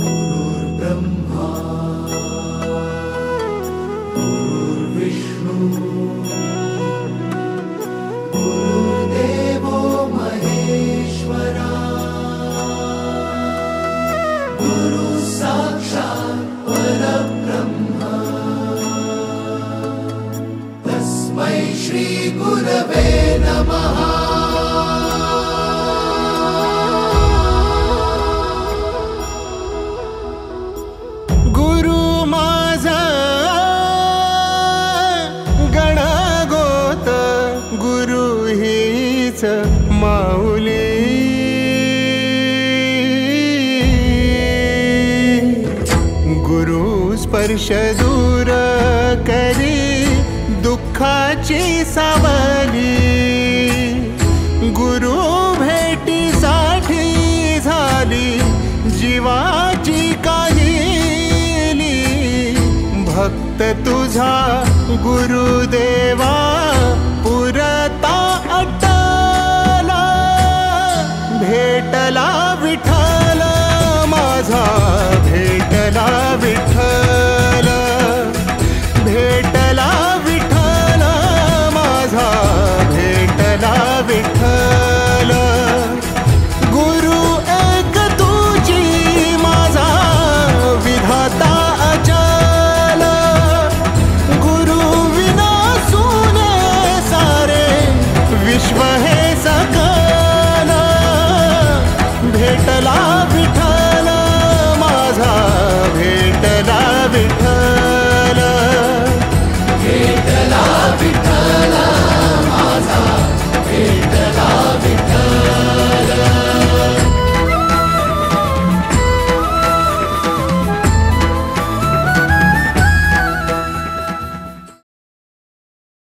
गुरुर्ब्रह्मा गुरुर्विष्णू गुरुर्देवो महेश्वरा गुरु साक्षात् परब्रह्म तस्मै श्री गुरवे नमः। माऊली गुरु स्पर्श दूर करी दुःखाची सावली गुरु भेटीसाठी झाली जीवाची काहिली भक्त तुझा गुरुदेवा पुरता भेटला विठ्ठल माझा भेटला विठ्ठल भेटला विठ्ठल माझा भेटला विठ्ठल।